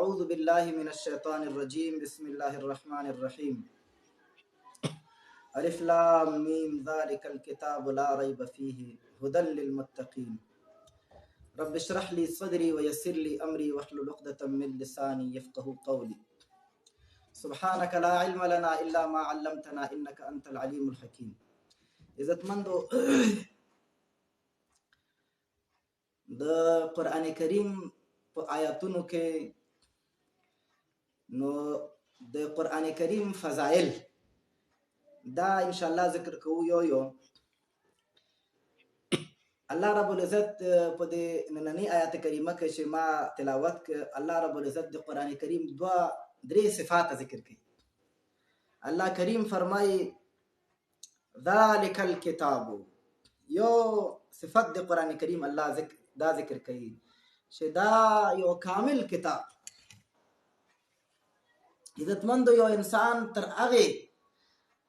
أعوذ بالله من الشيطان الرجيم بسم الله الرحمن الرحيم ألف لام ميم ذلك الكتاب لا ريب فيه هدى للمتقين رب اشرح لي صدري ويسر لي أمري واحلل عقدة من لساني يفقه قولي سبحانك لا علم لنا إلا ما علمتنا إنك أنت العليم الحكيم إذا تمندو د قرآن کریم په آیاتونو کې نو د قرآن کریم فضائل دا ان شاء الله ذکر کوو یو الله رب العزت په دې نننی آیات کریمه کې چې ما تلاوت ک الله رب العزت د قرآن کریم درې صفات ذکر کړي. الله کریم فرمایي ذالک الکتاب، یو صفت د قرآن کریم الله ذکر کوي چې دا یو کامل کتاب. عزتمند یو انسان تر هغه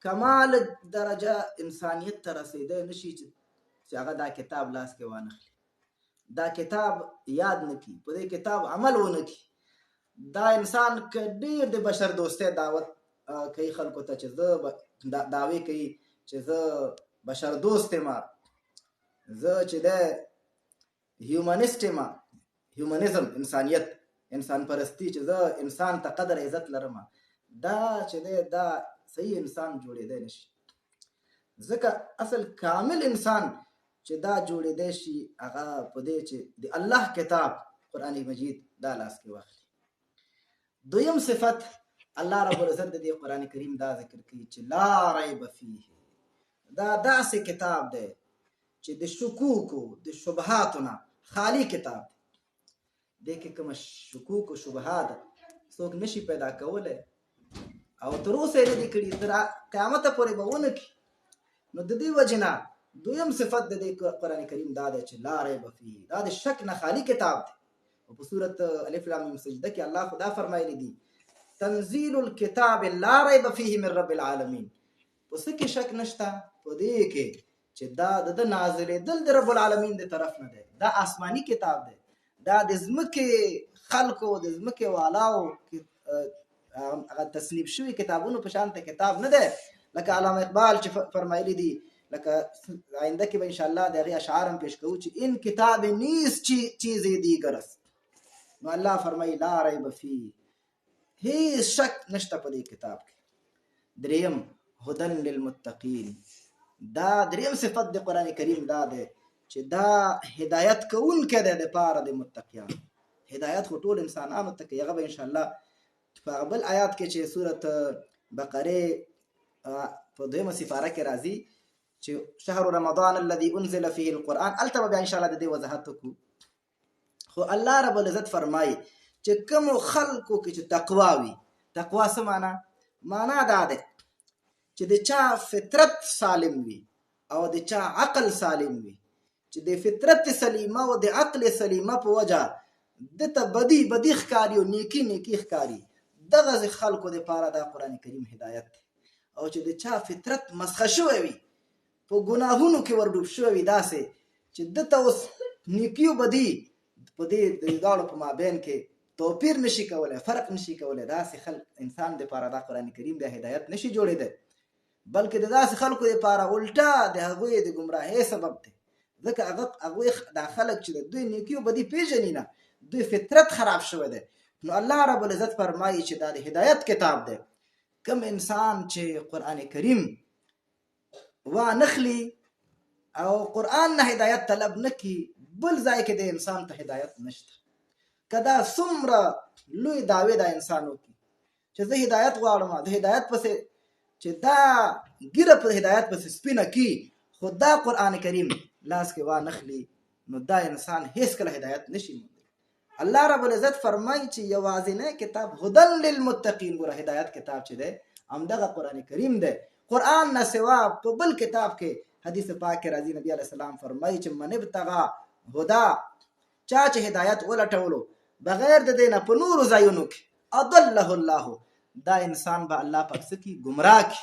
کمال درجه انسانیت ته رسیدای نشي چې هغه دا کتاب لاس کې وانخلي، دا کتاب یاد نکي، په دې کتاب عمل ونکي. دا انسان که ډېر د بشر دوستۍ دعوت کوي خلکو ته چې زه دعوی کوي چې زه بشر دوست یم، زه چې د هیومنسټ یم، هیومنزم انسانیت انسان پرستی، چې زه انسان ته قدر عزت لرم، دا چې دا صحیح انسان جوړېدی نشي. ځکه اصل کامل انسان چې دا جوړېدی شي هغه په دې چې د الله کتاب قرآن مجید دا لاس کې واخلي. دویم صفت الله رب العزت د دې قرآن کریم دا ذکر کوي چې لا ریب فیه، دا داسې کتاب دی چې د شکوکو د شبهاتو نه خالی کتاب دی. دې کې کوم شکوک او شبهات څوک نشي پیدا کولی او تر اوسه یې نه دي کړي، تر قیامته پورې به ونه کړي. نو د دې وجې نه دویم صفت د دې قرآن کریم دا دی چې لا ریب فیه، دا د شک نه خالی کتاب دی. او په سورت الف لام میم سجده کې الله خدا فرمایلی دي تنزیل الکتاب لا ریب فیه من رب العالمین. په څه کې شک نشته، په دې کې چې دا د نازلېدل د رب العالمین د طرف نه دی، دا آسماني کتاب دی، دا د ځمکې خلکو د ځمکې والاو هغه تصنیف شوي کتابونو په شان ته کتاب نه دی. لکه علامه اقبال چې فرمایلی دي، لکه آینده کې به انشاءالله د هغې اشعار هم پیش کوو چې ان کتاب نیست چیز دیگر است. نو الله فرمایي لا ریب فیه، هیڅ شک نشته په دې کتاب کې. دریم هدن للمتقین، دا دریم صفت د قرآن کریم دا دی چې دا هدایت کوونکی دی د پاره د متقیانو. هدایت خو ټول انسانانو ته کوي، هغه به انشاءالله په بل آیات کې چې سورت بقره په دویمه سپاره کې راځي چې شهر رمضان الذي انزل فيه القرآن، هلته به بیا انشاءالله د دې وضاحت وکړو. خو الله رب العزت فرمایي چې کومو خلکو کې چې تقوا وي، تقوا څه معنا دا ده چې د چا فطرت سالم وي او د چا عقل سالم وي، چې د فطرت سلیمه او د عقل سلیمه په وجه دته بدی ښکاري او نیکی ښکاري، دغه خلکو دپاره دا قرآن کریم هدایت دی. او چې د چا فطرت مسخه شوی وي، په ګناهونو کې ورډوب شوی وي، داسې چې دته اوس نیکي او بدي په دې دواړو په مابین کې توپیر نشي کولی، فرق نشي کولی، داسې انسان دپاره دا قرآن کریم د هدایت نشي جوړېدی، بلکې د داسې خلکو دپاره الټا د هغوی د ګمراهۍ سبب دی. ځکه هغوی دا خلک چې د دوی نیکي او بدي پېژني نه، دوی فطرت خراب شوی دی. نو الله رب العزت فرمایي چې دا د هدایت کتاب دی. کوم انسان چې قرآن کریم وانخلي او قرآن نه هدایت طلب نکي، بل ځای کې د انسان ته هدایت نشته. که دا څومره لوی دعوې دا انسان وکړي چې زه هدایت غواړم، د هدایت پسې چې دا ګیره په هدایت پسې سپینه کي، خو دا قرآن کریم لاس کې وانخلي، نو دا انسان هیڅکله هدایت نشي موندلی. الله رب العزت فرمایي چې یوازینی کتاب هدن للمتقین، ګوره هدایت کتاب چې دی همدغه قرآن کریم دی. قرآن نه سوا په بل کتاب کې حدیث پاک کې راځي، نبی علیه السلام فرمایي چې من ابتغى هدا، چا چې هدایت ولټولو بغیر د دې نه په نورو ځایونو کې اضله الله، دا انسان به الله پاک څه کي ګمراه کي،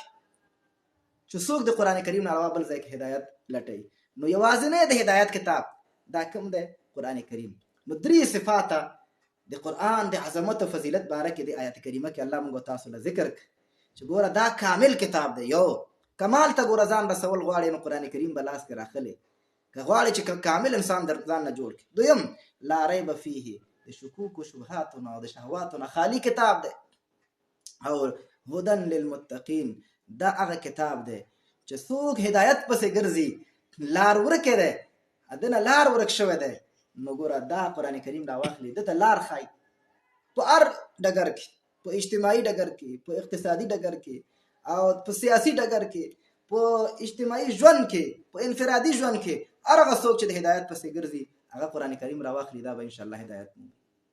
چې څوک د قرآن کریم نه علاوه بل ځای کې هدایت لټوي. نو یوازینی د هدایت کتاب دا کوم دی؟ قرآن کریم. نو درې صفاته د قرآن د عظمت او فضیلت باره کې د آیت کریمه کې الله موږ تاسو له ذکر چې ګوره دا کامل کتاب دی. یو کمال ته ګوره ځان رسول غواړي نو قرآن کریم به لاس کې راخلی، که غواړي چې کامل انسان در ځان نه جوړ کړي. دویم لا ریب فیه، د شکوک و شبهاتو نه او د شهواتو نه خالی کتاب دی. او هدن للمتقین، دا هغه کتاب دی چې څوک هدایت پسې ګرځي لار ورکې دی دنه لار ورک شوی دی نو ګوره دا قرآن کریم راواخلي دته لار ښایي په هر ډګر کې، په اجتماعي ډګر کې، په اقتصادي ډګر کې او په سیاسي ډګر کې، په اجتماعي ژوند کې، په انفرادي ژوند کې، هر هغه څوک چې د هدایت پسې ګرځي هغه قرآن کریم راواخلي دا به انشاءالله هدایت